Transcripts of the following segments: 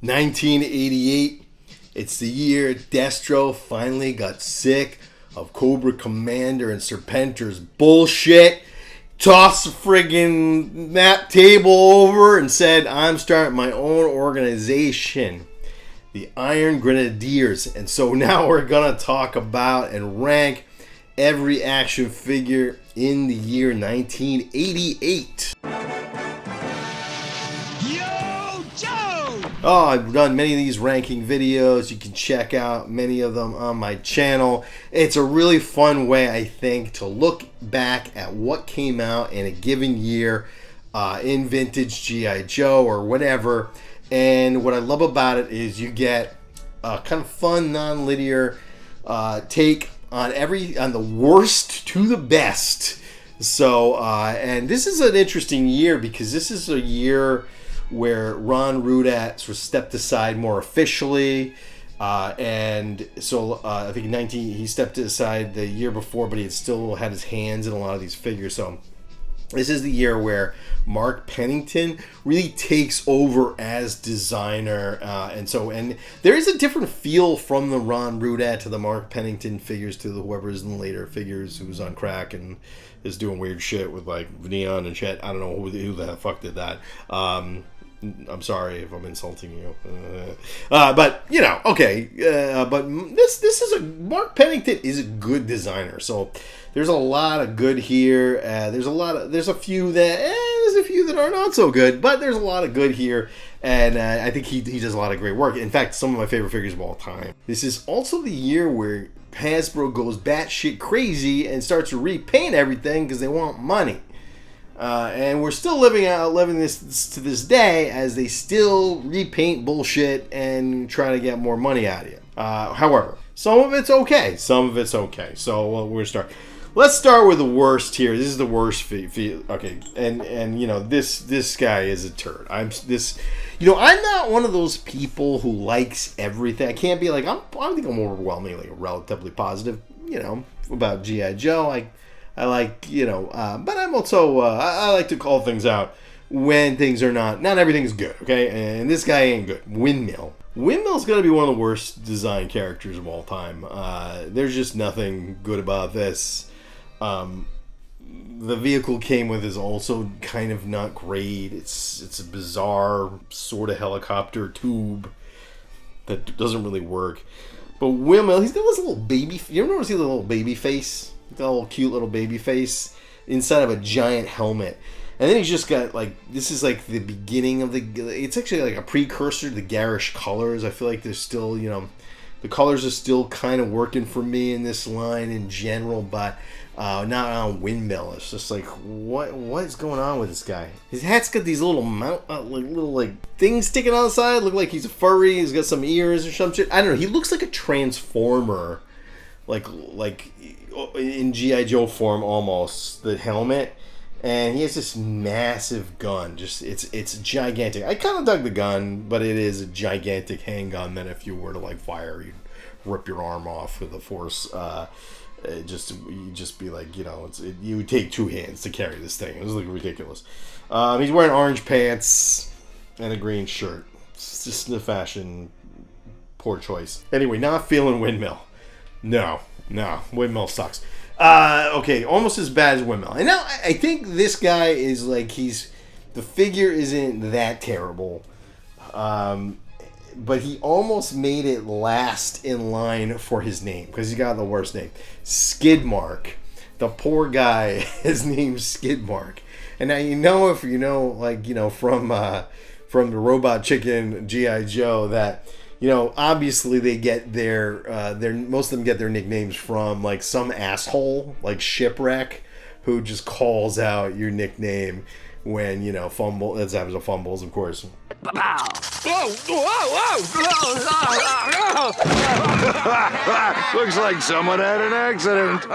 1988. It's the year Destro finally got sick of Cobra Commander and Serpentor's bullshit. Tossed the friggin' map table over and said, I'm starting my own organization, the Iron Grenadiers. And so now we're going to talk about and rank every action figure in the year 1988. Oh, I've done many of these ranking videos. You can check out many of them on my channel. It's a really fun way, I think, to look back at what came out in a given year in vintage G.I. Joe or whatever. And what I love about it is you get a kind of fun, non-linear take on the worst to the best. So, and this is an interesting year because this is a year where Ron Rudat sort of stepped aside more officially, and so I think he stepped aside the year before, but he had still had his hands in a lot of these figures. So this is the year where Mark Pennington really takes over as designer, and there is a different feel from the Ron Rudat to the Mark Pennington figures to the whoever's in the later figures who's on crack and is doing weird shit with like neon and shit. I don't know who the fuck did that. I'm sorry if I'm insulting you, but you know, okay. But this is Mark Pennington is a good designer, so there's a lot of good here. There's a few that are not so good, but there's a lot of good here, and I think he does a lot of great work. In fact, some of my favorite figures of all time. This is also the year where Hasbro goes batshit crazy and starts to repaint everything because they want money. And we're still living this to this day as they still repaint bullshit and try to get more money out of you. However, some of it's okay. So we're start. Let's start with the worst here. This is the worst okay, and you know this guy is a turd. I'm not one of those people who likes everything. I can't be like I think I'm overwhelmingly relatively positive. You know about G.I. Joe. I like, but I'm also, I like to call things out when things are not everything's good, okay? And this guy ain't good. Windmill. Windmill's going to be one of the worst design characters of all time. There's just nothing good about this. The vehicle came with is also kind of not great. It's a bizarre sort of helicopter tube that doesn't really work. But Windmill, he's got this little baby, you ever see the little baby face? Got a little cute little baby face inside of a giant helmet, and then he's just got like this is like the beginning of it's actually like a precursor to the garish colors. I feel like there's still the colors are still kind of working for me in this line in general, but not on Windmill. It's just like what is going on with this guy? His hat's got these little little things sticking on the side. Look like he's a furry. He's got some ears or some shit. I don't know. He looks like a transformer, like in G.I. Joe form almost, the helmet, and he has this massive gun. Just it's gigantic. I kind of dug the gun, but it is a gigantic handgun that if you were to fire, you'd rip your arm off with the force. You'd just be like, you would take two hands to carry this thing. It was ridiculous. He's wearing orange pants and a green shirt. It's just the fashion poor choice. Anyway, not feeling Windmill. No, Windmill sucks. Okay, almost as bad as Windmill. And now I think this guy is the figure isn't that terrible. But he almost made it last in line for his name because he's got the worst name. Skidmark. The poor guy, his name's Skidmark. And now if from the Robot Chicken G.I. Joe that obviously they get their most of them get their nicknames from some asshole like Shipwreck who just calls out your nickname when fumble. That's happens to fumbles, of course. Looks like someone had an accident.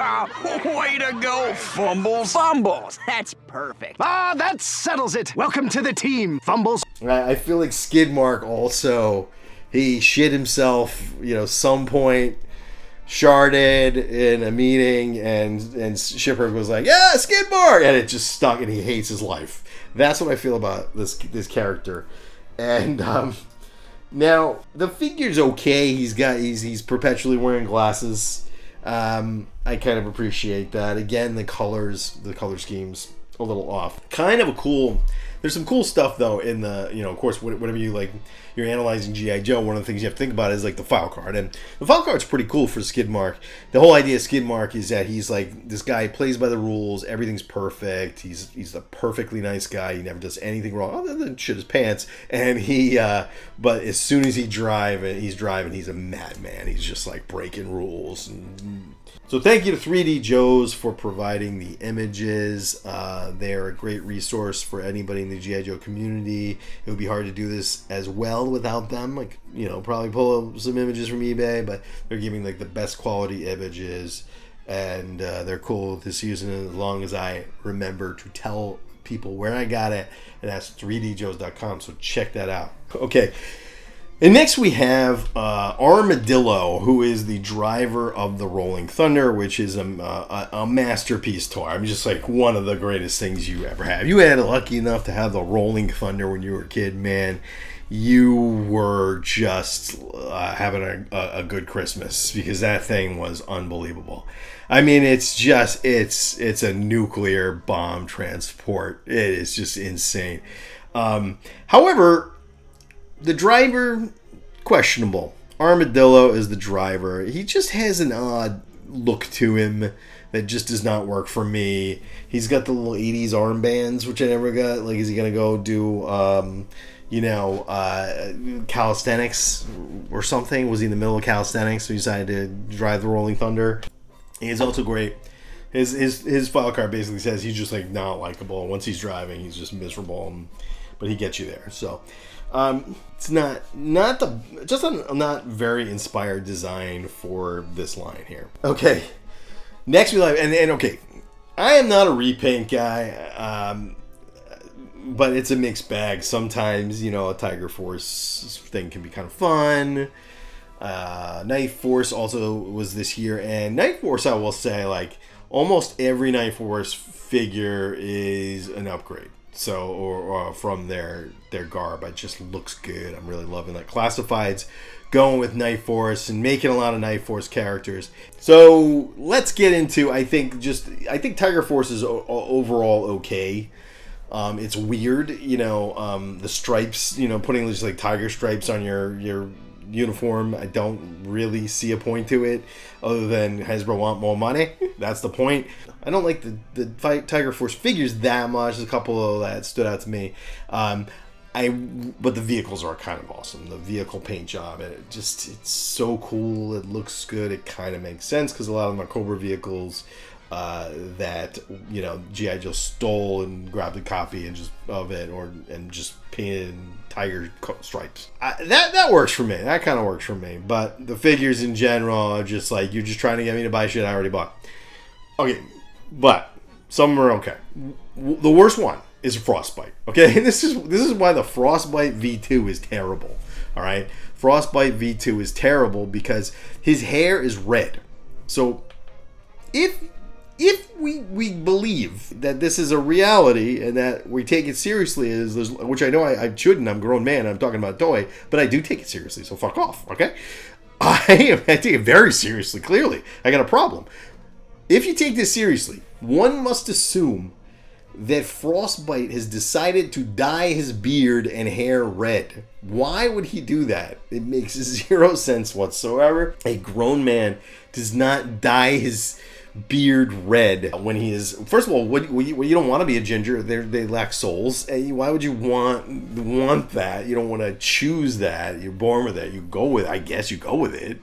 Way to go, Fumbles. Fumbles. That's perfect. That settles it. Welcome to the team, Fumbles. I feel like Skidmark also. He shit himself, some point, sharded in a meeting, and Shipwreck was like, yeah, Skidmark! And it just stuck, and he hates his life. That's what I feel about this character. And Now, the figure's okay. He's perpetually wearing glasses. I kind of appreciate that. Again, the color scheme's a little off. Kind of a cool... There's some cool stuff, though, in the, you know, of course, whenever you, like, you're analyzing G.I. Joe, one of the things you have to think about is, like, the file card. And the file card's pretty cool for Skidmark. The whole idea of Skidmark is that he's, like, this guy plays by the rules. Everything's perfect. He's a perfectly nice guy. He never does anything wrong other than shit his pants. And but as soon as he's driving, he's a madman. He's just, like, breaking rules. So thank you to 3D Joes for providing the images. They're a great resource for anybody in the G.I. Joe community. It would be hard to do this as well without them. Like, you know, probably pull up some images from eBay, but they're giving like the best quality images, and they're cool with this using it as long as I remember to tell people where I got it, and that's 3djoes.com, so check that out. Okay. And next we have Armadillo, who is the driver of the Rolling Thunder, which is a masterpiece toy. I'm just like one of the greatest things you ever have. You had lucky enough to have the Rolling Thunder when you were a kid, man. You were just having a good Christmas, because that thing was unbelievable. I mean, it's a nuclear bomb transport. It is just insane. However, the driver, questionable. Armadillo is the driver. He just has an odd look to him that just does not work for me. He's got the little 80s armbands, which I never got. Like, is he going to go do, calisthenics or something? Was he in the middle of calisthenics, so he decided to drive the Rolling Thunder? He's also great. His file card basically says he's just, like, not likable. Once he's driving, he's just miserable, but he gets you there, so... it's not very inspired design for this line here. Okay, next we have, and okay, I am not a repaint guy, but it's a mixed bag. Sometimes, you know, a Tiger Force thing can be kind of fun. Night Force also was this year, and Night Force, I will say, like, almost every Night Force figure is an upgrade. So, or from their garb, it just looks good. I'm really loving that. Classifieds going with Night Force and making a lot of Night Force characters. So let's get into. I think Tiger Force is overall okay. It's weird, you know, the stripes, you know, putting just like tiger stripes on your uniform. I don't really see a point to it, other than Hasbro want more money. That's the point. I don't like the Tiger Force figures that much. There's a couple that stood out to me. But the vehicles are kind of awesome. The vehicle paint job, it's so cool. It looks good. It kind of makes sense because a lot of them are Cobra vehicles that, you know, G.I. Joe stole and grabbed a copy and just painted in tiger stripes. That works for me. That kind of works for me. But the figures in general are just like, you're just trying to get me to buy shit I already bought. Okay, but some are okay. The worst one is Frostbite. Okay, and this is why the Frostbite V2 is terrible. All right, Frostbite V2 is terrible because his hair is red. So if we believe that this is a reality and that we take it seriously, which I know I shouldn't, I'm a grown man, I'm talking about a toy, but I do take it seriously, so fuck off, okay? I take it very seriously, clearly. I got a problem. If you take this seriously, one must assume that Frostbite has decided to dye his beard and hair red. Why would he do that? It makes zero sense whatsoever. A grown man does not dye his beard red when he is, first of all, you don't want to be a ginger. They lack souls. Why would you want that? You don't want to choose that. You're born with it. You go with it. I guess you go with it.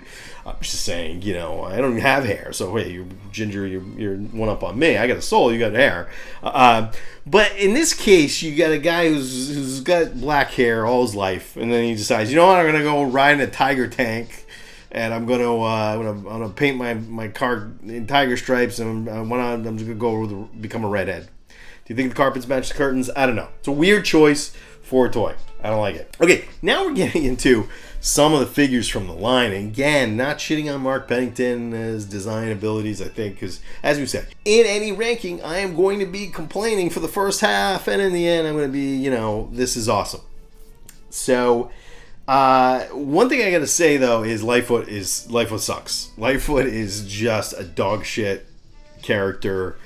I'm just saying, you know, I don't even have hair, so hey, you're ginger, you're one up on me. I got a soul, you got hair. But in this case, you got a guy who's got black hair all his life, and then he decides, you know what, I'm gonna go ride in a tiger tank, and I'm gonna paint my car in tiger stripes, and I'm just gonna become a redhead. Do you think the carpets match the curtains? I don't know. It's a weird choice for a toy. I don't like it. Okay, now we're getting into some of the figures from the line. And again, not shitting on Mark Pennington's design abilities, I think, because as we said, in any ranking, I am going to be complaining for the first half, and in the end, I'm going to be, you know, this is awesome. So, One thing I gotta say though is Lightfoot sucks. Lightfoot is just a dog shit character.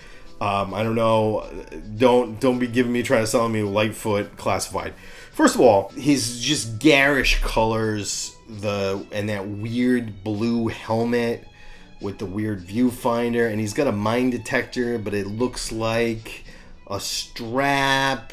I don't know. Don't be giving me trying to sell me Lightfoot classified. First of all, his just garish colors, and that weird blue helmet with the weird viewfinder, and he's got a mine detector, but it looks like a strap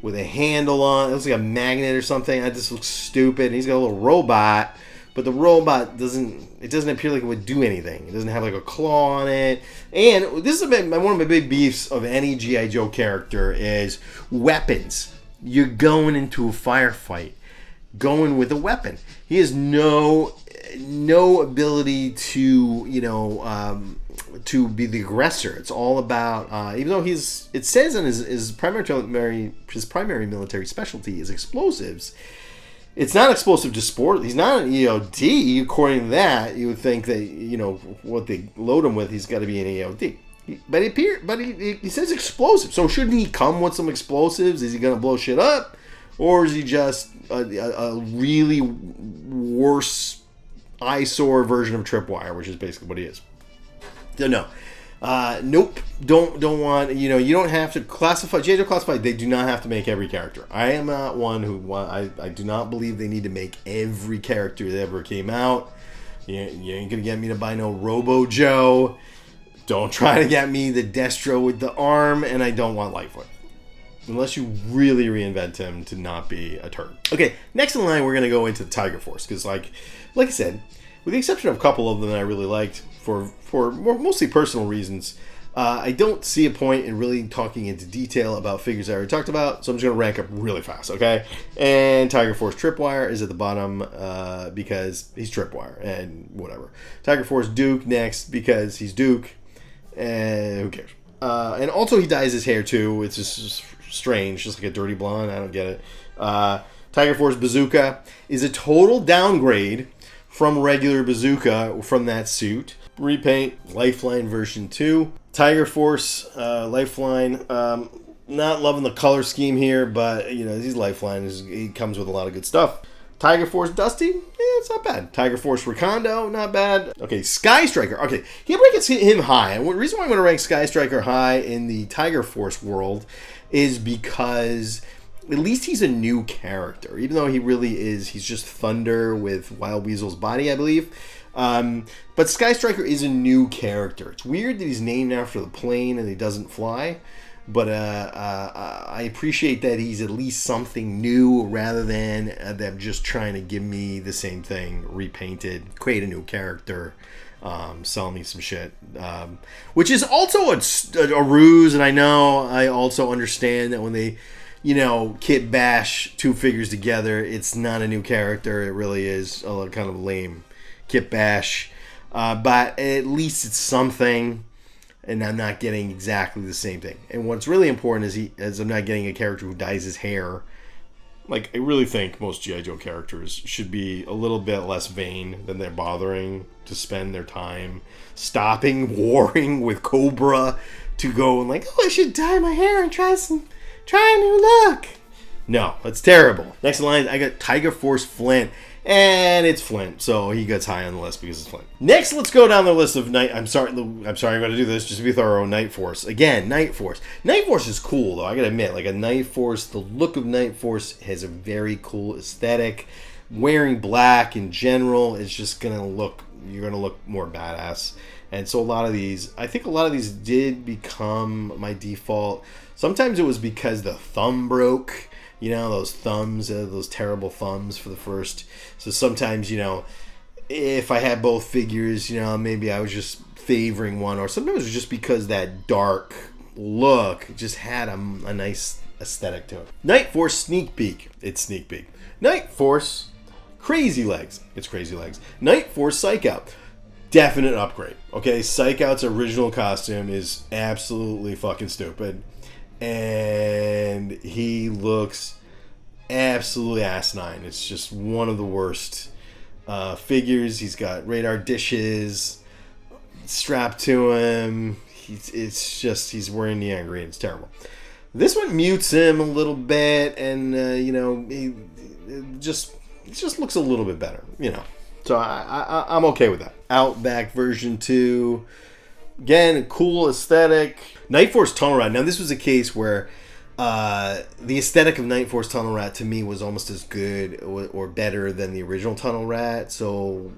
with a handle on. It looks like a magnet or something. That just looks stupid. And he's got a little robot, but the robot doesn't appear like it would do anything. It doesn't have like a claw on it. And this is one of my big beefs of any G.I. Joe character is weapons. You're going into a firefight, going with a weapon. He has no ability to, to be the aggressor. It's all about, even though it says in his primary military specialty is explosives, it's not explosive to sport. He's not an EOD. According to that, you would think that, what they load him with, he's got to be an EOD. But he says explosive. So shouldn't he come with some explosives? Is he going to blow shit up? Or is he just a really worse eyesore version of Tripwire, which is basically what he is? Don't know. Nope. Don't want. You don't have to classify. J.J. Classified. They do not have to make every character. I am not one who. I do not believe they need to make every character that ever came out. You ain't gonna get me to buy no Robo Joe. Don't try to get me the Destro with the arm, and I don't want Lightfoot. Unless you really reinvent him to not be a turd. Okay, next in line, we're going to go into the Tiger Force. Because, like I said, with the exception of a couple of them that I really liked, for mostly personal reasons, I don't see a point in really talking into detail about figures I already talked about. So I'm just going to rank up really fast, okay? And Tiger Force Tripwire is at the bottom because he's Tripwire and whatever. Tiger Force Duke next because he's Duke. And who cares? And also he dyes his hair too. It's just strange, just like a dirty blonde. I don't get it. Tiger Force Bazooka is a total downgrade from regular Bazooka from that suit. Repaint Lifeline version 2. Tiger Force Lifeline. Not loving the color scheme here, but these Lifeline he comes with a lot of good stuff. Tiger Force Dusty, it's not bad. Tiger Force Recondo, not bad. Okay, Sky Striker. Okay, here we can him high. And the reason why I'm going to rank Sky Striker high in the Tiger Force world is because at least he's a new character. Even though he really is, he's just Thunder with Wild Weasel's body, I believe. But Sky Striker is a new character. It's weird that he's named after the plane and he doesn't fly. But I appreciate that he's at least something new rather than them just trying to give me the same thing repainted, create a new character, sell me some shit. Which is also a ruse, and I also understand that when they, kit bash two figures together, it's not a new character. It really is a kind of lame kit bash. But at least it's something. And I'm not getting exactly the same thing. And what's really important is I'm not getting a character who dyes his hair. Like, I really think most G.I. Joe characters should be a little bit less vain than they're bothering to spend their time warring with Cobra to go and I should dye my hair and try a new look. No, that's terrible. Next in line, I got Tiger Force Flint. And it's Flint, so he gets high on the list because it's Flint. Next, let's go down the list of I'm sorry I'm going to do this just to be thorough. Night Force. Again, Night Force. Night Force is cool, though. I got to admit, like a Night Force, the look of Night Force has a very cool aesthetic. Wearing black in general is just going to look, you're going to look more badass. And so I think a lot of these did become my default. Sometimes it was because the thumb broke. Those thumbs, those terrible thumbs for the first. So sometimes, if I had both figures, maybe I was just favoring one. Or sometimes it was just because that dark look just had a nice aesthetic to it. Night Force Sneak Peek. It's Sneak Peek. Night Force Crazy Legs. It's Crazy Legs. Night Force Psych Out. Definite upgrade. Okay, Psych Out's original costume is absolutely fucking stupid. And he looks absolutely asinine. It's just one of the worst figures. He's got radar dishes strapped to him. He's wearing neon green. It's terrible. This one mutes him a little bit, and it just looks a little bit better, you know. So I'm okay with that. Outback version 2. Again, a cool aesthetic. Night Force Tunnel Rat. Now, this was a case where the aesthetic of Night Force Tunnel Rat to me was almost as good or better than the original Tunnel Rat. So,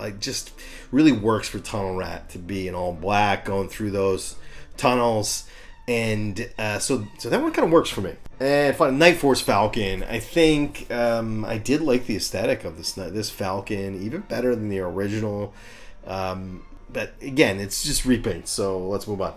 it just really works for Tunnel Rat to be in all black, going through those tunnels. And so that one kind of works for me. And finally, Night Force Falcon. I think I did like the aesthetic of this Falcon, even better than the original. But again, it's just repaint, so let's move on.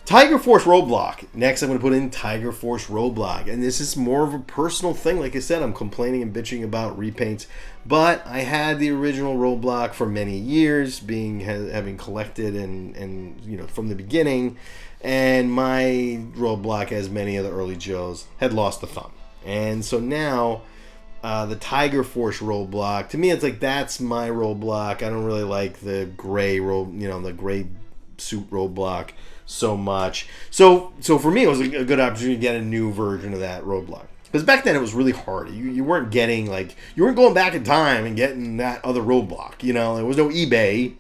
Tiger Force Roadblock. Next, I'm going to put in Tiger Force Roadblock. And this is more of a personal thing. Like I said, I'm complaining and bitching about repaints. But I had the original Roadblock for many years, having collected and you know, from the beginning. And my Roadblock, as many of the early Joes, had lost the thumb. And so now, the Tiger Force Roadblock, to me, it's like, that's my Roadblock. I don't really like the gray the gray suit Roadblock so much. So for me, it was a good opportunity to get a new version of that Roadblock. Because back then it was really hard. You weren't getting, like, you weren't going back in time and getting that other Roadblock. You know, there was no eBay.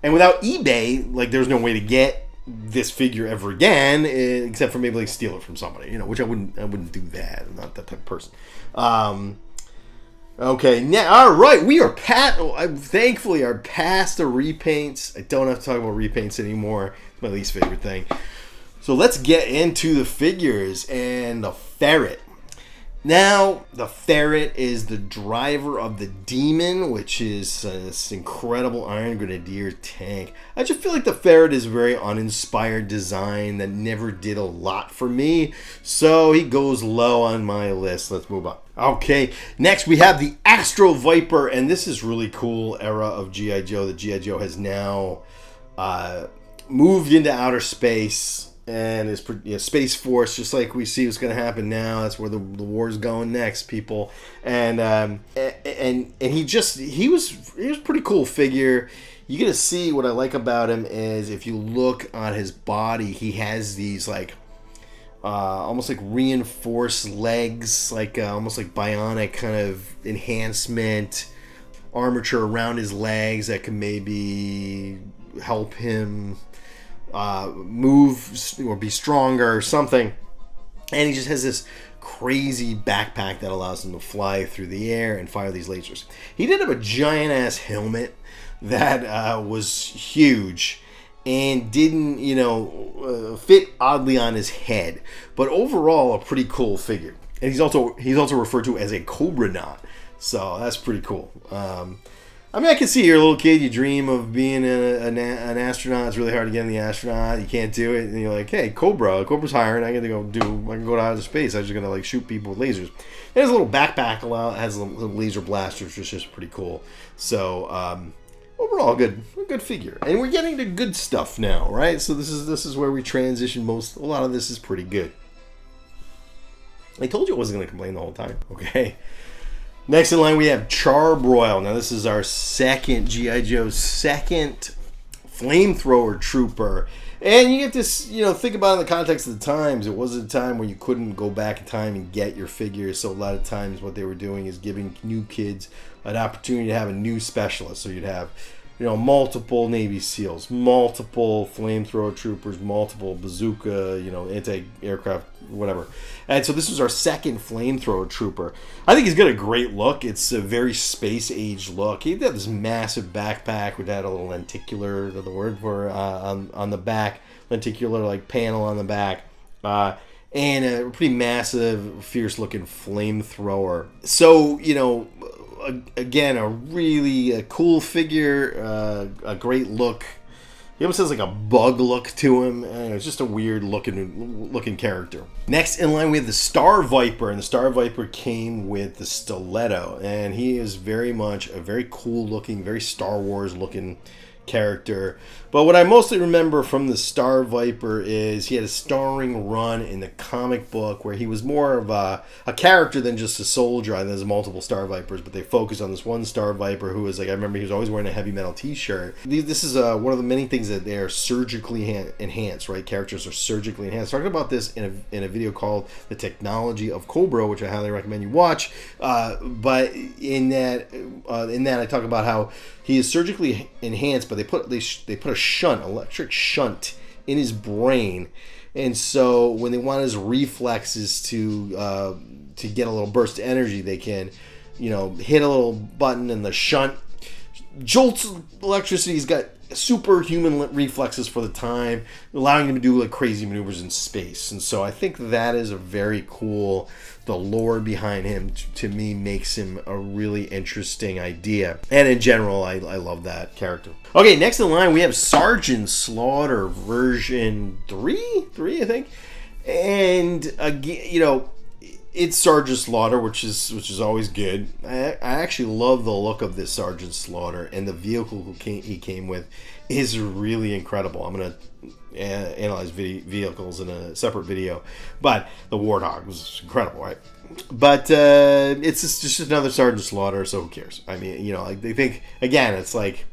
And without eBay, like, there's no way to get this figure ever again, except for maybe like steal it from somebody, you know, which I wouldn't do that. I'm not that type of person. Okay, now, all right, we are thankfully are past the repaints. I don't have to talk about repaints anymore. It's my least favorite thing. So let's get into the figures and the Ferret. Now, the Ferret is the driver of the Demon, which is this incredible Iron Grenadier tank. I just feel like the Ferret is a very uninspired design that never did a lot for me. So he goes low on my list. Let's move on. Okay, next we have the Astro-Viper, and this is really cool era of G.I. Joe. The G.I. Joe has now moved into outer space. And is Space Force, just like we see what's going to happen now. That's where the war's going next, people. And he was a pretty cool figure. You get to see what I like about him is if you look on his body, he has these like almost like reinforced legs, like almost like bionic kind of enhancement armature around his legs that can maybe help him move or be stronger or something. And he just has this crazy backpack that allows him to fly through the air and fire these lasers. He did have a giant ass helmet that was huge and didn't, fit oddly on his head, but overall a pretty cool figure. And he's also referred to as a Cobranaut, so that's pretty cool. I mean, I can see you're a little kid, you dream of being an astronaut. It's really hard to get in the astronaut. You can't do it. And you're like, hey, Cobra's hiring. I can go to outer space. I'm just going to like shoot people with lasers. And his little backpack has little laser blasters, which is just pretty cool. So, overall, a good figure. And we're getting to good stuff now, right? So this is where we transition a lot of this is pretty good. I told you I wasn't going to complain the whole time. Okay. Next in line, we have Charbroil. Now, this is our second G.I. Joe's second flamethrower trooper. And you get this, think about it in the context of the times. It was a time when you couldn't go back in time and get your figures. So a lot of times what they were doing is giving new kids an opportunity to have a new specialist. So you'd have, multiple Navy SEALs, multiple flamethrower troopers, multiple bazooka, anti-aircraft, whatever. And so this was our second flamethrower trooper. I think he's got a great look. It's a very space-age look. He had this massive backpack which had a little lenticular, the word for on the back, lenticular like panel on the back. And a pretty massive, fierce-looking flamethrower. So, again, a really cool figure, a great look. He almost has like a bug look to him. It's just a weird looking character. Next in line, we have the Star-Viper, and the Star-Viper came with the stiletto, and he is very much a very cool looking, very Star Wars looking character. But what I mostly remember from the Star-Viper is he had a starring run in the comic book where he was more of a character than just a soldier. And there's multiple Star-Vipers, but they focus on this one Star-Viper who was like, I remember he was always wearing a heavy metal t-shirt. This is one of the many things that they are surgically enhanced, right? Characters are surgically enhanced. I talked about this in a video called The Technology of Cobra, which I highly recommend you watch. But in that I talk about how he is surgically enhanced, but they put a shunt, electric shunt, in his brain, and so when they want his reflexes to get a little burst of energy, they can, hit a little button and the shunt jolts electricity. He's got superhuman reflexes for the time, allowing him to do like crazy maneuvers in space. And so I think that is a very cool. The lore behind him, to me, makes him a really interesting idea. And in general, I love that character. Okay, next in line, we have Sergeant Slaughter version 3, I think. And, again, it's Sergeant Slaughter, which is always good. I actually love the look of this Sergeant Slaughter, and the vehicle he came with is really incredible. I'm going to analyze vehicles in a separate video, but the Warthog was incredible, right? But it's just another Sergeant Slaughter, so who cares? I mean, they think, again, it's like,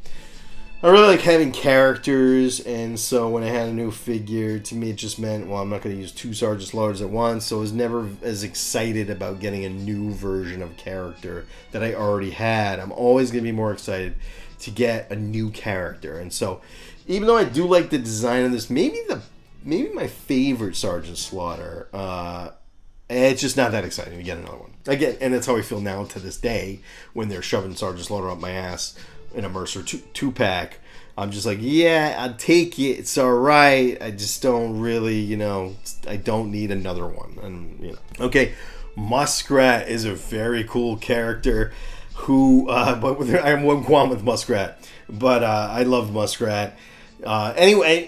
I really like having characters, and so when I had a new figure, to me it just meant, well, I'm not going to use 2 Sergeant Slaughters at once, so I was never as excited about getting a new version of character that I already had. I'm always going to be more excited to get a new character, and so even though I do like the design of this, maybe my favorite Sergeant Slaughter, it's just not that exciting to get another one. Again, and that's how I feel now to this day when they're shoving Sergeant Slaughter up my ass in a Mercer 2-pack. I'm just like, yeah, I'll take it. It's all right. I just don't really, I don't need another one. And okay, Muskrat is a very cool character who, but I have one qualm with Muskrat, but I loved Muskrat. Anyway,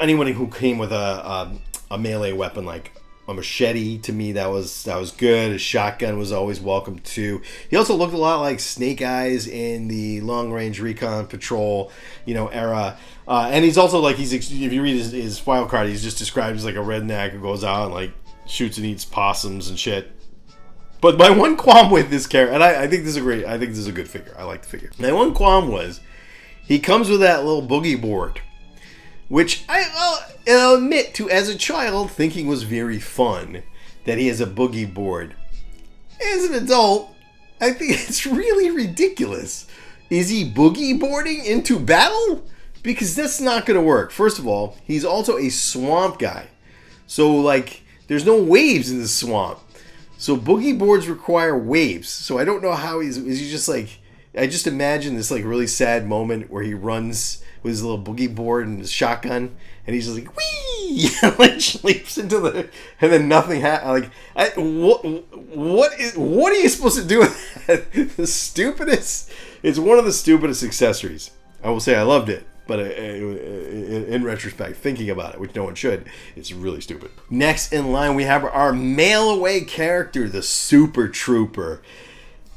anyone who came with a melee weapon like a machete, to me that was good. A shotgun was always welcome too. He also looked a lot like Snake Eyes in the Long Range Recon Patrol, era. And he's also like if you read his file card, he's just described as like a redneck who goes out and like shoots and eats possums and shit. But my one qualm with this character, and I think this is a good figure. I like the figure. My one qualm was he comes with that little boogie board, which I'll admit to, as a child, thinking was very fun, that he has a boogie board. As an adult, I think it's really ridiculous. Is he boogie boarding into battle? Because that's not going to work. First of all, he's also a swamp guy. So, like, there's no waves in the swamp. So boogie boards require waves. So I don't know how is he just like, I just imagine this like really sad moment where he runs with his little boogie board and his shotgun, and he's just like, whee, and like leaps into the, and then nothing happens. Like, what are you supposed to do with that? The stupidest. It's one of the stupidest accessories. I will say I loved it, but in retrospect, thinking about it, which no one should, it's really stupid. Next in line, we have our mail-away character, the Super Trooper.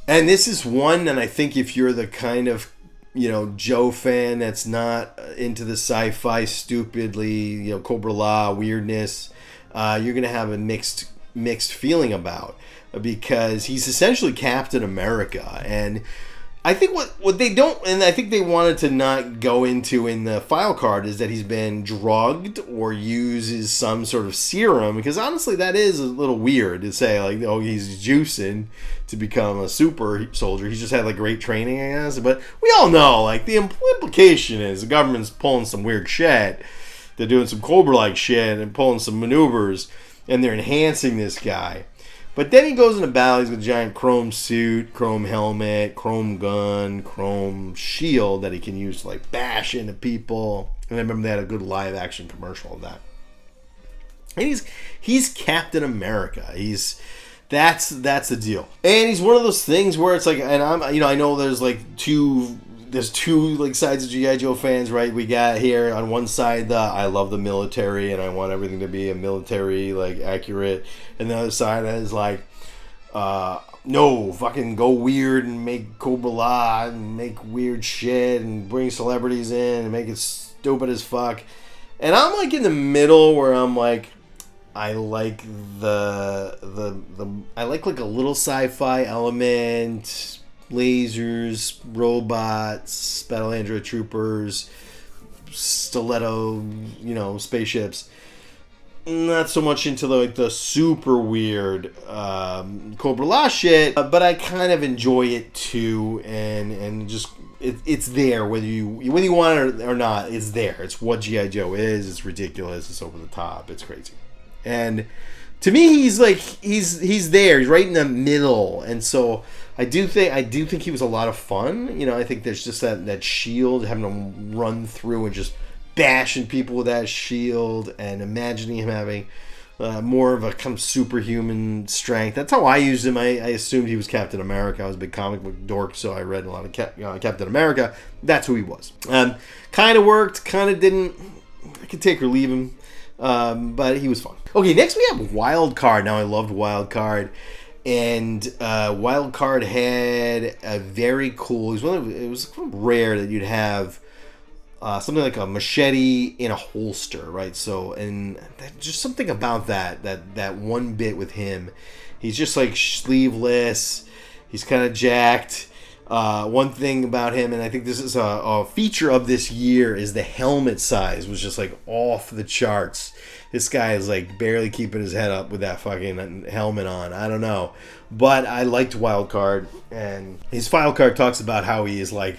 And this is one, and I think if you're the kind of, Joe fan that's not into the sci-fi stupidly, Cobra La weirdness, you're going to have a mixed feeling about, because he's essentially Captain America. And I think what they don't, and I think they wanted to not go into in the file card, is that he's been drugged or uses some sort of serum, because honestly that is a little weird to say, like, oh, he's juicing to become a super soldier. He's just had like great training, I guess. But we all know, like, the implication is the government's pulling some weird shit. They're doing some Cobra-like shit and pulling some maneuvers, and they're enhancing this guy. But then he goes into battle. He's got a giant chrome suit, chrome helmet, chrome gun, chrome shield that he can use to like bash into people. And I remember they had a good live action commercial of that. And he's Captain America. That's the deal. And he's one of those things where it's like, and I know there's two like sides of G.I. Joe fans, right? We got here on one side I love the military and I want everything to be a military like accurate, and the other side is like no, fucking go weird and make Cobra La and make weird shit and bring celebrities in and make it stupid as fuck. And I'm like in the middle where I'm like, I like I like a little sci-fi element, lasers, robots, battle android troopers, stiletto, spaceships. Not so much into the super weird Cobra La shit, but I kind of enjoy it too, and just it's there whether you want it or not. It's there. It's what G.I. Joe is. It's ridiculous. It's over the top. It's crazy. And to me, he's there. He's right in the middle, and so I do think he was a lot of fun. I think there's just that shield, having to run through and just bashing people with that shield, and imagining him having more of a kind of superhuman strength. That's how I used him. I assumed he was Captain America. I was a big comic book dork, so I read a lot of Captain America. That's who he was. Kind of worked, kind of didn't. I could take or leave him. But he was fun. Okay, next we have Wild Card. Now, I loved Wild Card, and Wild Card had a very cool. It was kind of rare that you'd have something like a machete in a holster, right? So, and just something about that one bit with him. He's just like sleeveless. He's kind of jacked. One thing about him, and I think this is a feature of this year, is the helmet size was just like off the charts. This guy is like barely keeping his head up with that fucking helmet on. I don't know. But I liked Wild Card, and his file card talks about how he is like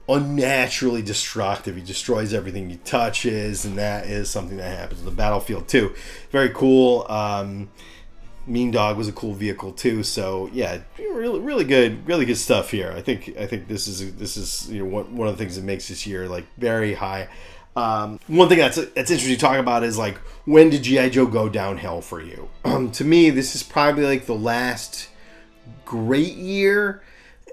unnaturally destructive. He destroys everything he touches, and that is something that happens on the battlefield too. Very cool. Mean Dog was a cool vehicle too. So yeah, really good stuff here. I think this is one of the things that makes this year like very high. One thing that's interesting to talk about is like, when did G.I. Joe go downhill for you? To me, this is probably like the last great year.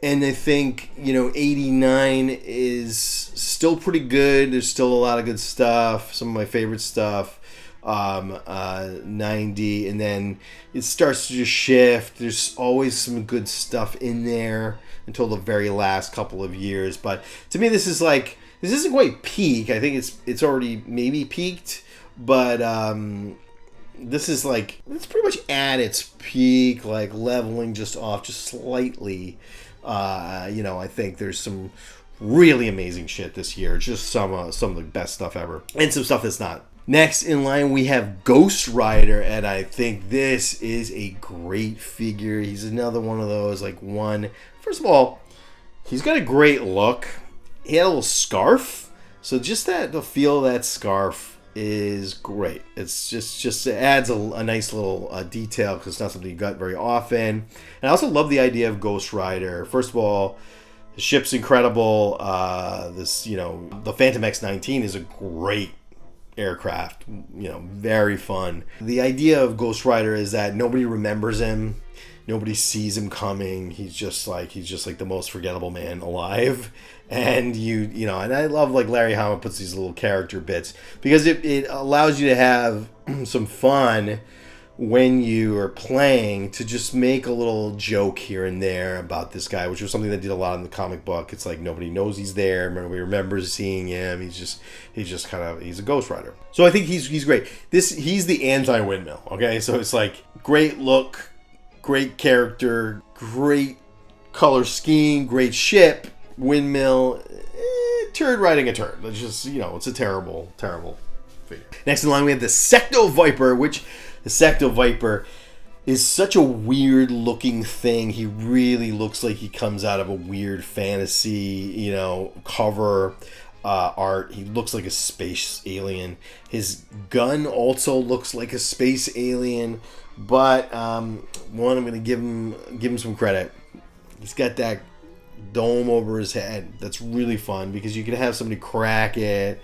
And I think, 89 is still pretty good. There's still a lot of good stuff. Some of my favorite stuff. 90, and then it starts to just shift. There's always some good stuff in there until the very last couple of years. But to me, this isn't quite peak. I think it's already maybe peaked. But this is like, it's pretty much at its peak, like leveling just off just slightly. I think there's some really amazing shit this year. Just some of the best stuff ever, and some stuff that's not. Next in line, we have Ghostrider, and I think this is a great figure. He's another one of those, first of all, he's got a great look. He had a little scarf, so just the feel of that scarf is great. It's just it adds a nice little detail, because it's not something you got very often. And I also love the idea of Ghostrider. First of all, the ship's incredible. The Phantom X-19 is a great aircraft, very fun. The idea of Ghostrider is that nobody remembers him, nobody sees him coming. He's just like the most forgettable man alive. And and I love like Larry Hama puts these little character bits, because it allows you to have some fun when you are playing, to just make a little joke here and there about this guy, which was something that did a lot in the comic book. It's like nobody knows he's there, nobody remembers seeing him. He's a Ghostrider. So I think he's great. He's the anti-Windmill. Okay, so it's like great look, great character, great color scheme, great ship. Windmill, turd riding a turd. It's just, it's a terrible figure. Next in line, we have the Secto-Viper, which the Secto-Viper is such a weird looking thing. He really looks like he comes out of a weird fantasy, cover art. He looks like a space alien. His gun also looks like a space alien, but I'm going to give him some credit. He's got that dome over his head. That's really fun, because you can have somebody crack it,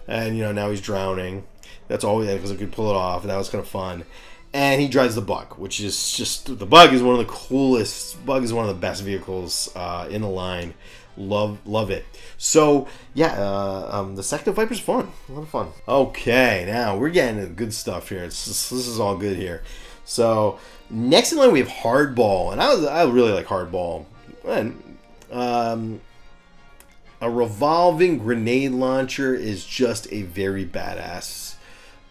and now he's drowning. That's all because I could pull it off, and that was kind of fun. And he drives the Bug, which is just, the Bug is one of the coolest. Bug is one of the best vehicles in the line. Love it. So yeah, the Secto-Viper's fun. A lot of fun. Okay, now we're getting to the good stuff here. This is all good here. So next in line we have Hardball, and I really like Hardball. And a revolving grenade launcher is just a very badass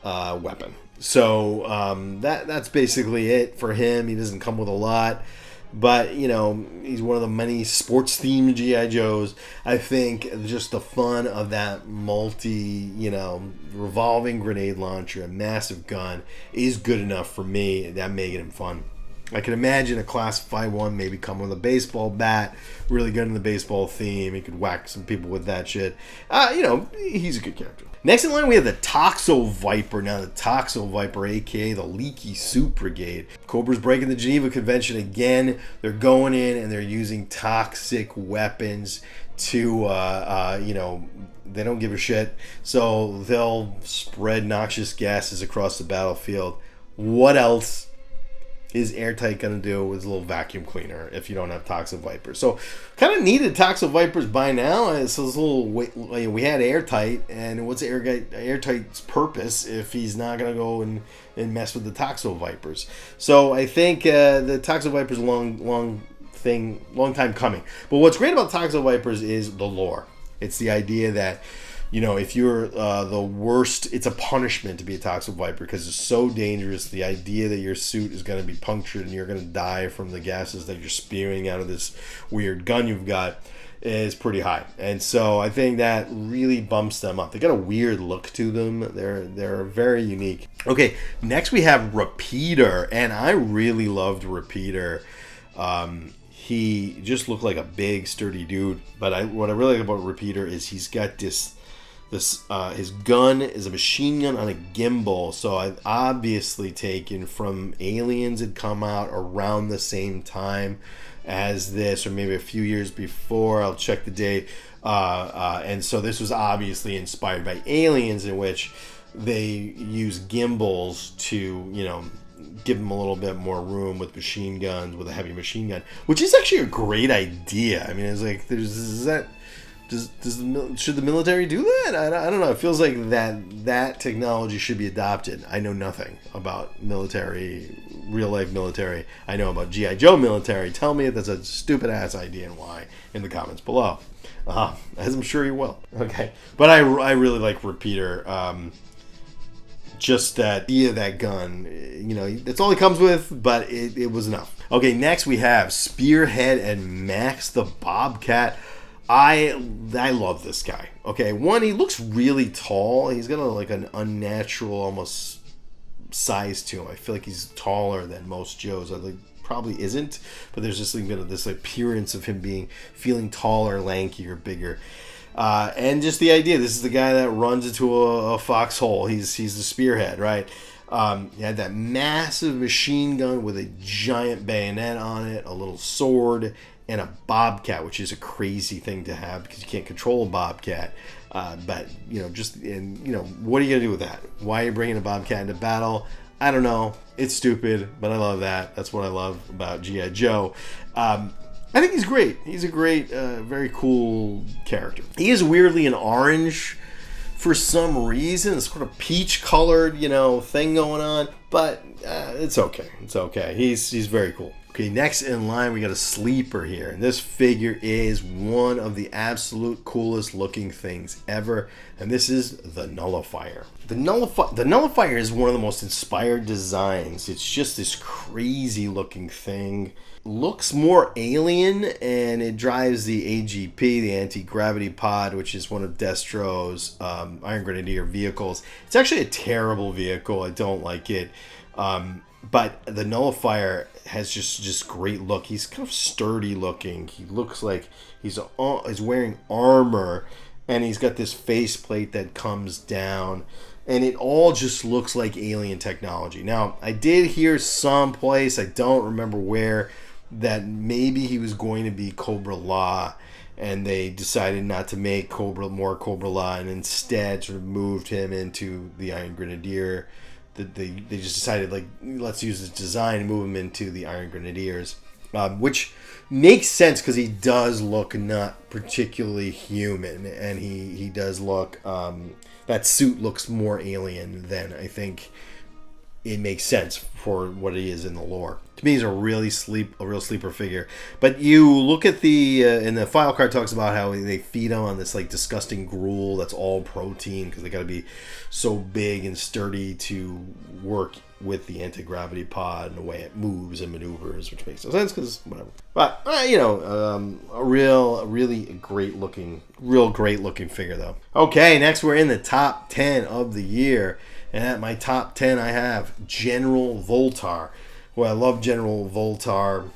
weapon. So that's basically it for him. He doesn't come with a lot, but you know, he's one of the many sports themed GI Joes. I think just the fun of that revolving grenade launcher, a massive gun, is good enough for me. That making him fun. I can imagine a classified one maybe come with a baseball bat, really good in the baseball theme. He could whack some people with that shit. He's a good character. Next in line, we have the Toxo-Viper. Now, the Toxo-Viper, a.k.a. the Leaky Soup Brigade. Cobra's breaking the Geneva Convention again. They're going in and they're using toxic weapons to, they don't give a shit. So they'll spread noxious gases across the battlefield. What else is Airtight going to do with his little vacuum cleaner if you don't have Toxo-Viper? So kind of needed Toxo-Vipers by now. So this we had Airtight, and what's Airtight's purpose if he's not going to go and mess with the Toxo-Vipers? So I think the Toxo-Vipers long time coming. But what's great about Toxo-Vipers is the lore. It's the idea that, if you're the worst, it's a punishment to be a Toxo-Viper because it's so dangerous. The idea that your suit is going to be punctured and you're going to die from the gases that you're spewing out of this weird gun you've got is pretty high. And so I think that really bumps them up. They got a weird look to them. They're very unique. Okay, next we have Repeater, and I really loved Repeater. He just looked like a big, sturdy dude. But what I really like about Repeater is he's got his gun is a machine gun on a gimbal. So I've obviously taken from Aliens had come out around the same time as this, or maybe a few years before. I'll check the date. And so this was obviously inspired by Aliens, in which they use gimbals to, give them a little bit more room with machine guns, with a heavy machine gun, which is actually a great idea. I mean, it's like, should the military do that? I don't know. It feels like that technology should be adopted. I know nothing about military, real life military. I know about GI Joe military. Tell me if that's a stupid ass idea and why in the comments below. As I'm sure you will. Okay, but I really like Repeater. Just that idea, that gun, that's all he comes with, but it was enough. Okay, next we have Spearhead and Max the Bobcat. I love this guy. Okay, one, he looks really tall. He's got an unnatural almost size to him. I feel like he's taller than most Joes. I think probably isn't, but there's just this appearance of him feeling taller, lankier, bigger. And just the idea, this is the guy that runs into a foxhole. He's the Spearhead, right? He had that massive machine gun with a giant bayonet on it, a little sword, and a bobcat, which is a crazy thing to have because you can't control a bobcat. But what are you gonna do with that? Why are you bringing a bobcat into battle? I don't know. It's stupid, but I love that. That's what I love about G.I. Joe. I think he's great. He's a great, very cool character. He is weirdly an orange for some reason. It's sort of peach-colored, thing going on. But it's okay. It's okay. He's very cool. Okay, next in line, we got a sleeper here. And this figure is one of the absolute coolest looking things ever. And this is the Nullifier. The Nullifier is one of the most inspired designs. It's just this crazy looking thing. Looks more alien, and it drives the AGP, the anti-gravity pod, which is one of Destro's Iron Grenadier vehicles. It's actually a terrible vehicle. I don't like it. But the Nullifier has just great look. He's kind of sturdy looking. He looks like he's wearing armor, and he's got this faceplate that comes down, and it all just looks like alien technology. Now, I did hear someplace, I don't remember where, that maybe he was going to be Cobra La, and they decided not to make more Cobra La, and instead sort of moved him into the Iron Grenadier. They just decided, let's use this design and move him into the Iron Grenadiers, which makes sense because he does look not particularly human, and he does look, that suit looks more alien than I think it makes sense for what he is in the lore. To me, he's a real sleeper figure. But you look at the and the file card talks about how they feed him on this like disgusting gruel that's all protein because they got to be so big and sturdy to work with the anti-gravity pod and the way it moves and maneuvers, which makes no sense because whatever. But a really great looking figure though. Okay, next we're in the top 10 of the year, and at my top 10 I have General Voltar. Well, I love General Voltar.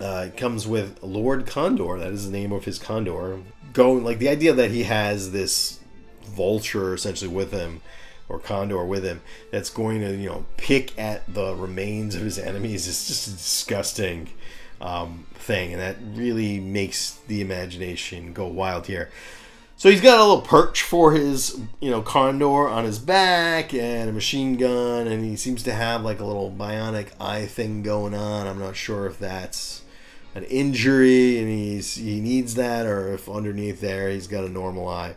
It comes with Lord Condor. That is the name of his Condor. The idea that he has this vulture essentially with him, or Condor with him, that's going to pick at the remains of his enemies is just a disgusting thing, and that really makes the imagination go wild here. So he's got a little perch for his, Condor on his back and a machine gun, and he seems to have like a little bionic eye thing going on. I'm not sure if that's an injury and he needs that, or if underneath there he's got a normal eye.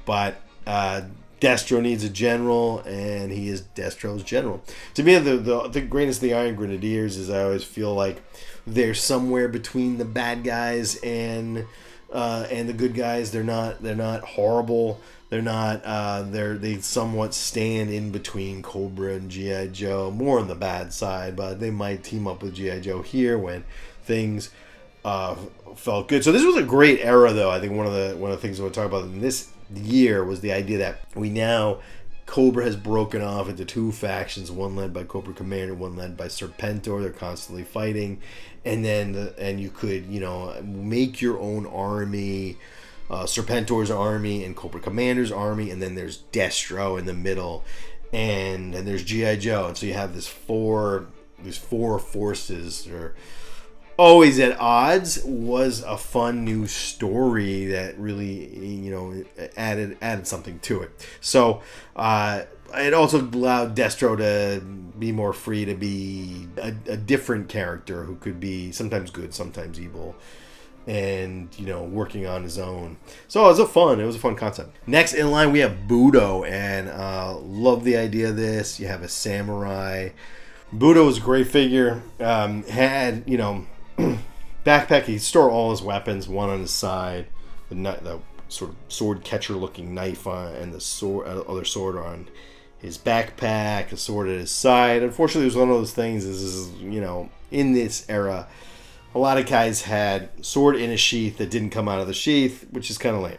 But Destro needs a general, and he is Destro's general. To me, the greatest of the Iron Grenadiers is I always feel like they're somewhere between the bad guys and the good guys. They're not horrible. They're not. They somewhat stand in between Cobra and G.I. Joe, more on the bad side, but they might team up with G.I. Joe here when things felt good. So this was a great era, though. I think one of the things I want to talk about in this year was the idea that Cobra has broken off into two factions, one led by Cobra Commander, one led by Serpentor. They're constantly fighting, and you could make your own army, Serpentor's army and Cobra Commander's army, and then there's Destro in the middle, and there's G.I. Joe, and so you have these four forces that are always at odds. Was a fun new story that really added something to it. So it also allowed Destro to be more free to be a different character who could be sometimes good, sometimes evil, and working on his own. So it was a fun concept. Next in line we have Budo, and love the idea of this. You have a samurai. Budo was a great figure. Had backpack. He store all his weapons, one on his side, the sort of sword catcher looking knife on, and the other sword on his backpack, a sword at his side. Unfortunately, it was one of those things. In this era, a lot of guys had sword in a sheath that didn't come out of the sheath, which is kind of lame.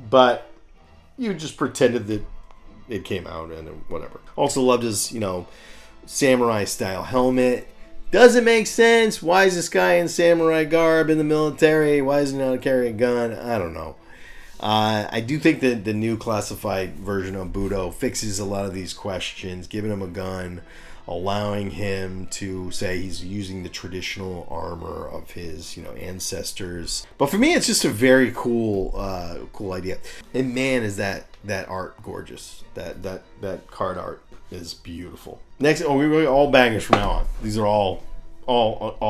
But you just pretended that it came out and whatever. Also loved his samurai style helmet. Doesn't make sense. Why is this guy in samurai garb in the military? Why is he not carrying a gun? I don't know. I do think that the new classified version of Budo fixes a lot of these questions, giving him a gun, allowing him to say he's using the traditional armor of his ancestors. But for me, it's just a very cool idea. And man, is that art gorgeous. That card art is beautiful. Next, we're all bangers from now on. These are all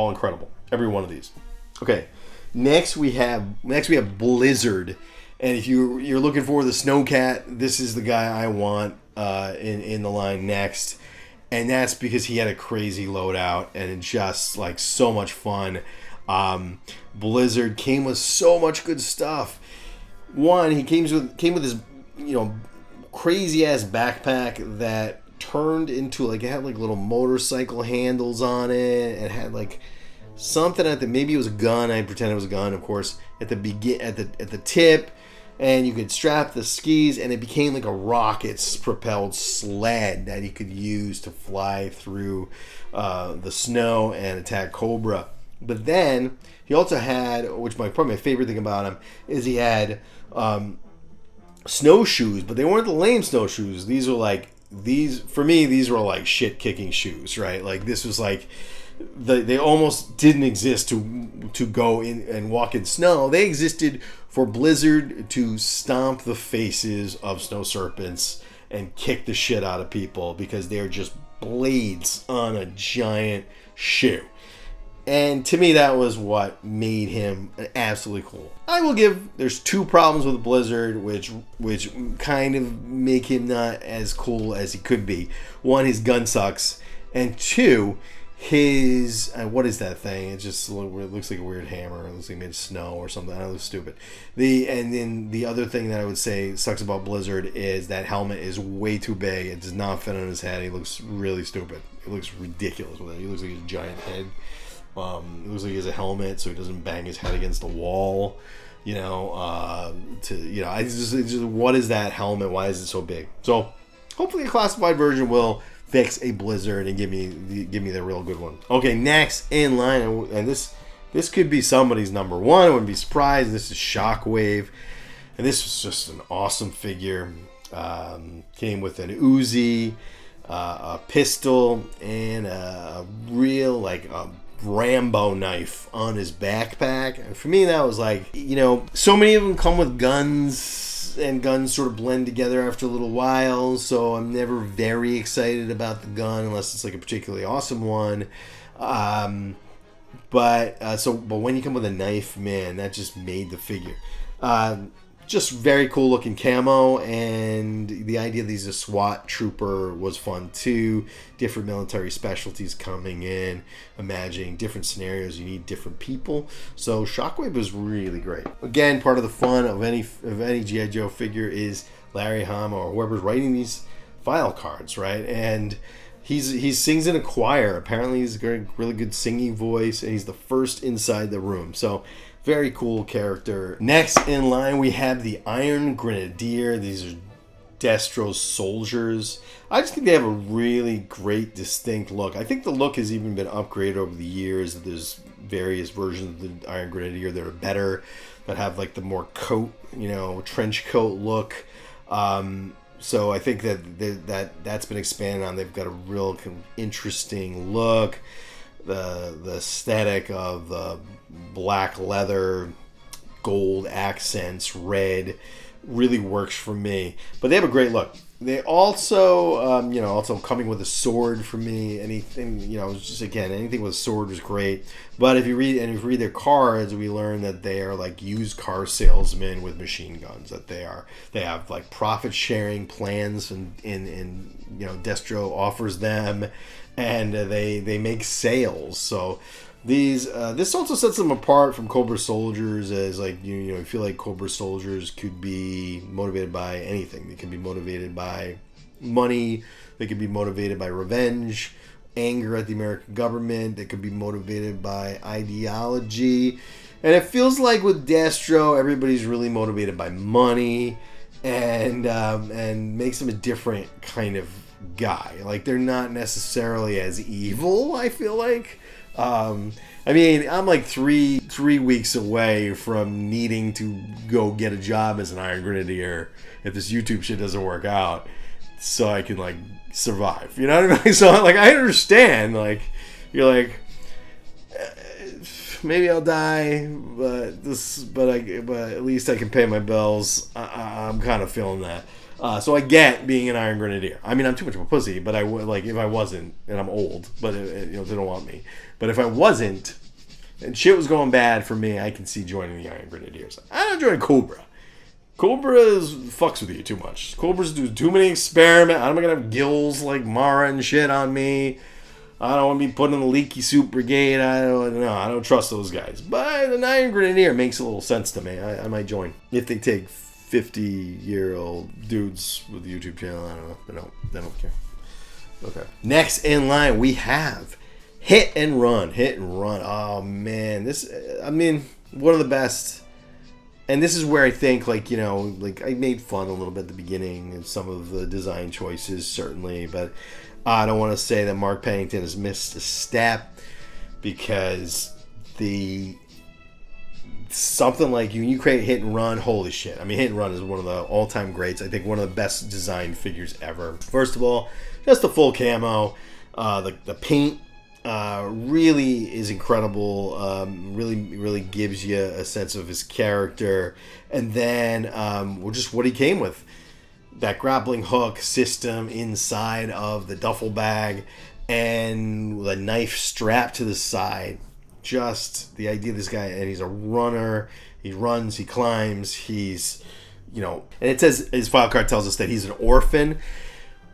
incredible. Every one of these. Okay. Next we have Blizzard, and if you're looking for the Snowcat, this is the guy I want in the line next, and that's because he had a crazy loadout and just like so much fun. Blizzard came with so much good stuff. One, he came with his crazy ass backpack that turned into it had little motorcycle handles on it, and had something at the, maybe it was a gun, I pretend it was a gun, of course, at the tip, and you could strap the skis, and it became like a rocket propelled sled that he could use to fly through the snow and attack Cobra. But then he also had, which probably my favorite thing about him is he had snowshoes, but they weren't the lame snowshoes. These were for me, these were like shit kicking shoes, right? This was they almost didn't exist to go in and walk in snow. They existed for Blizzard to stomp the faces of snow serpents and kick the shit out of people because they're just blades on a giant shoe. And to me, that was what made him absolutely cool. I will give, there's two problems with Blizzard, which kind of make him not as cool as he could be. One, his gun sucks. And two, his, what is that thing? It just looks like a weird hammer. It looks like made of snow or something. I know, it looks stupid. And then the other thing that I would say sucks about Blizzard is that helmet is way too big. It does not fit on his head. He looks really stupid. It looks ridiculous with it. He looks like a giant head. It looks like he has a helmet so he doesn't bang his head against the wall. It's just what is that helmet? Why is it so big? So hopefully a classified version will fix a Blizzard and give me the real good one. Okay, next in line, and this could be somebody's number one. I wouldn't be surprised. This is Shockwave, and this was just an awesome figure. Came with an Uzi, a pistol, and a real Rambo knife on his backpack. And for me, that was so many of them come with guns, and guns sort of blend together after a little while, so I'm never very excited about the gun unless it's a particularly awesome one. But when you come with a knife, man, that just made the figure. Just very cool looking camo, and the idea that he's a SWAT trooper was fun too. Different military specialties coming in, imagining different scenarios. You need different people. So Shockwave was really great. Again, part of the fun of any G.I. Joe figure is Larry Hama or whoever's writing these file cards, right? And he sings in a choir. Apparently, he's got a really good singing voice, and he's the first inside the room. So very cool character. Next in line, we have the Iron Grenadier. These are Destro's soldiers. I just think they have a really great, distinct look. I think the look has even been upgraded over the years. There's various versions of the Iron Grenadier that are better, that have the more coat, trench coat look. So I think that's been expanded on. They've got a real interesting look. The aesthetic of the black leather, gold accents, red, really works for me. But they have a great look. They also, also coming with a sword for me. Anything, anything with a sword was great. But if you read their cards, we learn that they are used car salesmen with machine guns. That they have profit sharing plans, and Destro offers them, and they make sales. So this also sets them apart from Cobra soldiers, as you feel like Cobra soldiers could be motivated by anything. They can be motivated by money. They could be motivated by revenge, anger at the American government. They could be motivated by ideology. And it feels like with Destro, everybody's really motivated by money, and makes him a different kind of guy. They're not necessarily as evil, I feel like. I'm 3 weeks away from needing to go get a job as an Iron Grenadier if this YouTube shit doesn't work out, so I can survive. You know what I mean? So I understand. You're maybe I'll die, but at least I can pay my bills. I'm kind of feeling that. So I get being an Iron Grenadier. I'm too much of a pussy, but I would if I wasn't, and I'm old, but they don't want me. But if I wasn't, and shit was going bad for me, I can see joining the Iron Grenadiers. I don't join Cobra. Cobra fucks with you too much. Cobras do too many experiments. I'm not gonna have gills like Mara and shit on me. I don't want to be put in the leaky soup brigade. I don't trust those guys. But an Iron Grenadier makes a little sense to me. I might join if they take 50-year-old dudes with a YouTube channel. I don't know. They don't care. Okay. Next in line, we have Hit and Run. Oh man, one of the best. And this is where I think, I made fun a little bit at the beginning of some of the design choices, certainly, but I don't want to say that Mark Pennington has missed a step, because something like you create Hit and Run, holy shit. Hit and Run is one of the all-time greats. I think one of the best designed figures ever. First of all, just the full camo. The paint really is incredible. Really gives you a sense of his character. And then just what he came with. That grappling hook system inside of the duffel bag, and the knife strapped to the side. just the idea of this guy, and he's a runner. He runs, he climbs, he's, you know, and it says, his file card tells us that he's an orphan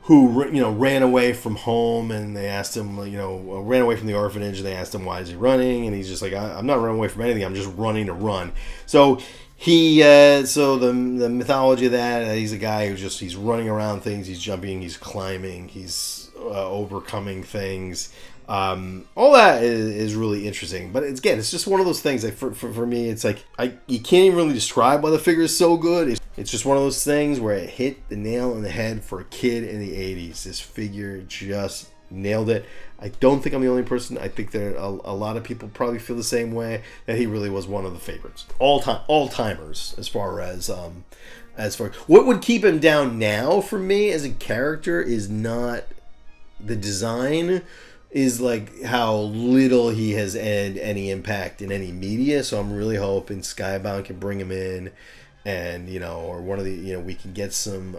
who, you know, ran away from home, and they asked him, you know, ran away from the orphanage, and they asked him, why is he running? And he's just like, I'm not running away from anything, I'm just running to run. So he, so the mythology of that, he's a guy who just, he's running around things, he's jumping, he's climbing, he's overcoming things. All that is really interesting, but again, it's just one of those things. Like for me, it's like you can't even really describe why the figure is so good. It's just one of those things where it hit the nail on the head for a kid in the 80s. This figure just nailed it. I don't think I'm the only person. I think there are a lot of people probably feel the same way, that he really was one of the favorites, all timers as far as what would keep him down now for me as a character is not the design, is like how little he has had any impact in any media. So I'm really hoping Skybound can bring him in, and, you know, or one of the, you know, we can get some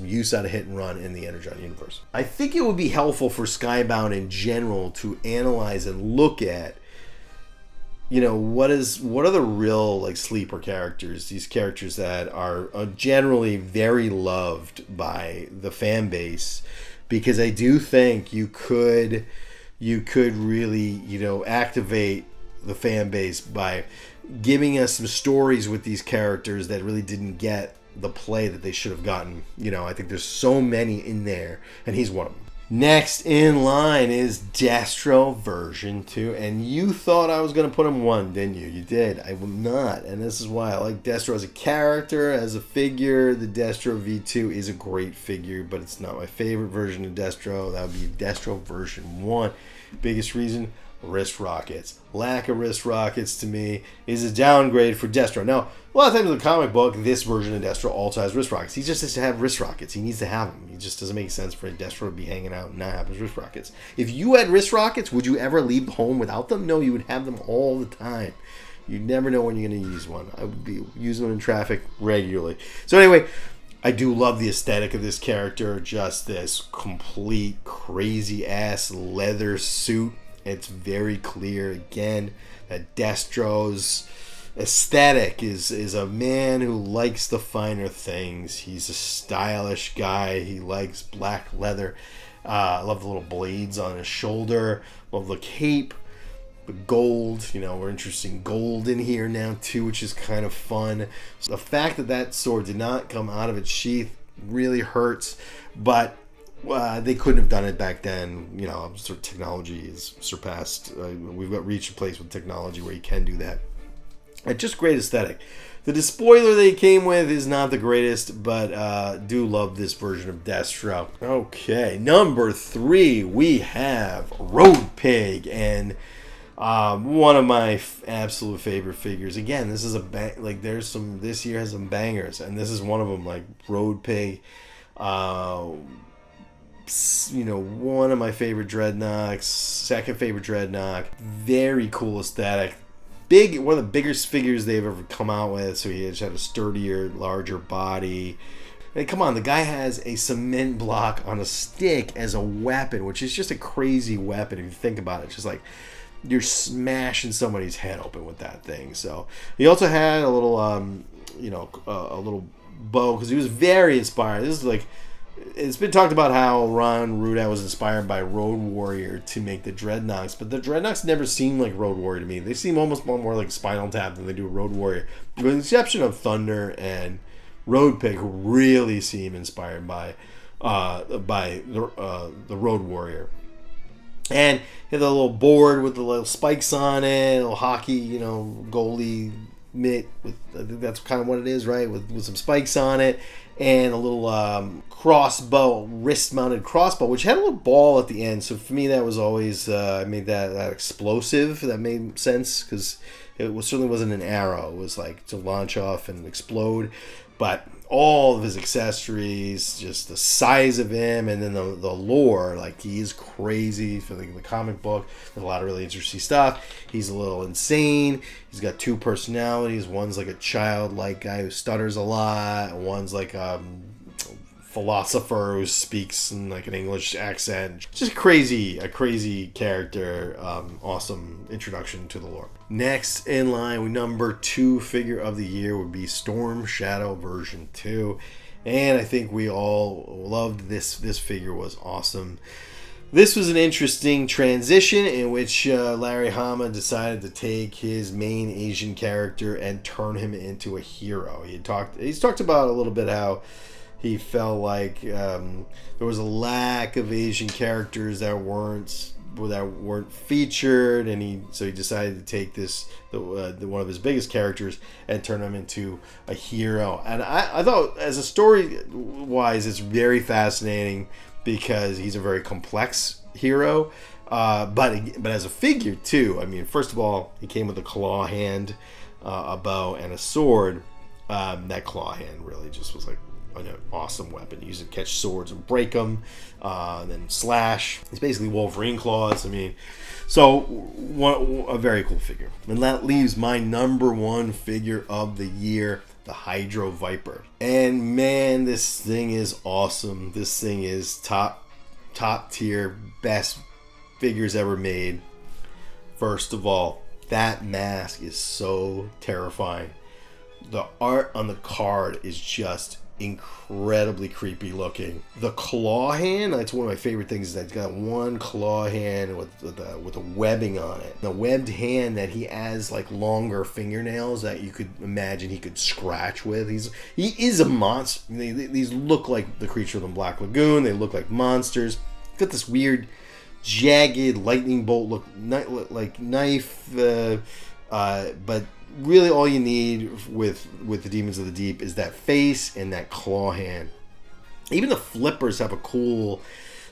use out of Hit and Run in the Energon universe. I think it would be helpful for Skybound in general to analyze and look at, you know, what are the real, like, sleeper characters, these characters that are generally very loved by the fan base. Because I do think you could really, you know, activate the fan base by giving us some stories with these characters that really didn't get the play that they should have gotten. You know, I think there's so many in there, and he's one of them. Next in line is Destro version 2, and you thought I was going to put him 1, didn't you? You did. I will not, and this is why I like Destro as a character, as a figure. The Destro V2 is a great figure, but it's not my favorite version of Destro. That would be Destro version 1. Biggest reason? Wrist rockets. Lack of wrist rockets to me is a downgrade for Destro. Now, a lot of times in the comic book, this version of Destro also has wrist rockets. He just has to have wrist rockets. He needs to have them. It just doesn't make sense for a Destro to be hanging out and not have his wrist rockets. If you had wrist rockets, would you ever leave home without them? No, you would have them all the time. You never know when you're going to use one. I would be using them in traffic regularly. So anyway, I do love the aesthetic of this character. Just this complete crazy-ass leather suit. It's very clear, again, that Destro's aesthetic is a man who likes the finer things. He's a stylish guy. He likes black leather. I love the little blades on his shoulder. Love the cape. The gold, you know, we're introducing gold in here now too, which is kind of fun. So the fact that that sword did not come out of its sheath really hurts, but they couldn't have done it back then. You know, sort of technology is surpassed. We've got reached a place with technology where you can do that. It's just great aesthetic. The despoiler they came with is not the greatest, but do love this version of Destro. Okay, number 3, we have Road Pig, and one of my absolute favorite figures. Again, this is this year has some bangers, and this is one of them. Like Road Pig. You know, one of my favorite Dreadnoks, second favorite Dreadnok. Very cool aesthetic. One of the biggest figures they've ever come out with. So he just had a sturdier, larger body. And come on, the guy has a cement block on a stick as a weapon, which is just a crazy weapon if you think about it. It's just like you're smashing somebody's head open with that thing. So he also had a little, a little bow, because he was very inspired. This is like, it's been talked about how Ron Rudat was inspired by Road Warrior to make the Dreadnoks, but the Dreadnoks never seem like Road Warrior to me. They seem almost more like Spinal Tap than they do Road Warrior, with the exception of Thunder and Road Pig, who really seem inspired by the Road Warrior. And he had the little board with the little spikes on it, a little hockey, you know, goalie mitt. I think that's kind of what it is, right? With some spikes on it. And a little crossbow, wrist-mounted crossbow, which had a little ball at the end. So for me, that was always, I made that explosive. That made sense, because it certainly wasn't an arrow. It was like to launch off and explode. But all of his accessories, just the size of him, and then the lore, like, he is crazy for the comic book. There's a lot of really interesting stuff. He's a little insane. He's got 2 personalities. One's like a childlike guy who stutters a lot. One's like philosopher who speaks in like an English accent. Just a crazy character. Awesome introduction to the lore. Next in line, number 2 figure of the year would be Storm Shadow version 2. And I think we all loved this. This figure was awesome. This was an interesting transition in which Larry Hama decided to take his main Asian character and turn him into a hero. He's talked about a little bit how he felt like there was a lack of Asian characters that weren't featured, and so he decided to take one of his biggest characters and turn him into a hero. And I thought, as a story wise, it's very fascinating because he's a very complex hero, but as a figure too. I mean, first of all, he came with a claw hand, a bow, and a sword. That claw hand really just was like an awesome weapon. You use it to catch swords and break them, then slash. It's basically Wolverine claws. I mean, so a very cool figure. And that leaves my number 1 figure of the year, the Hydro-Viper. And man, this thing is awesome. This thing is top tier, best figures ever made. First of all, that mask is so terrifying. The art on the card is just incredibly creepy looking. The claw hand, that's one of my favorite things, is that it's got one claw hand with the webbing on it. The webbed hand that he has like longer fingernails that you could imagine he could scratch with. He is a monster. These look like the creature from Black Lagoon. They look like monsters. Got this weird jagged lightning bolt look like knife, but really all you need with the Demons of the Deep is that face and that claw hand. Even the flippers have a cool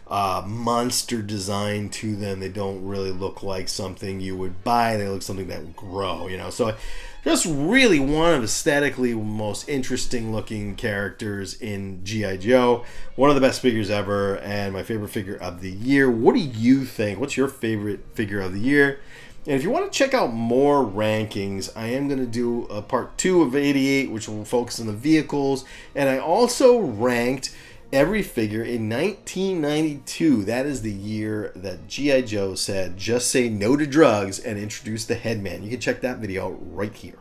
monster design to them. They don't really look like something you would buy. They look something that would grow, So just really one of aesthetically most interesting looking characters in G.I. Joe. One of the best figures ever, and my favorite figure of the year. What do you think? What's your favorite figure of the year? And if you want to check out more rankings, I am going to do a part 2 of 88, which will focus on the vehicles. And I also ranked every figure in 1992. That is the year that G.I. Joe said, just say no to drugs, and introduced the Headman. You can check that video right here.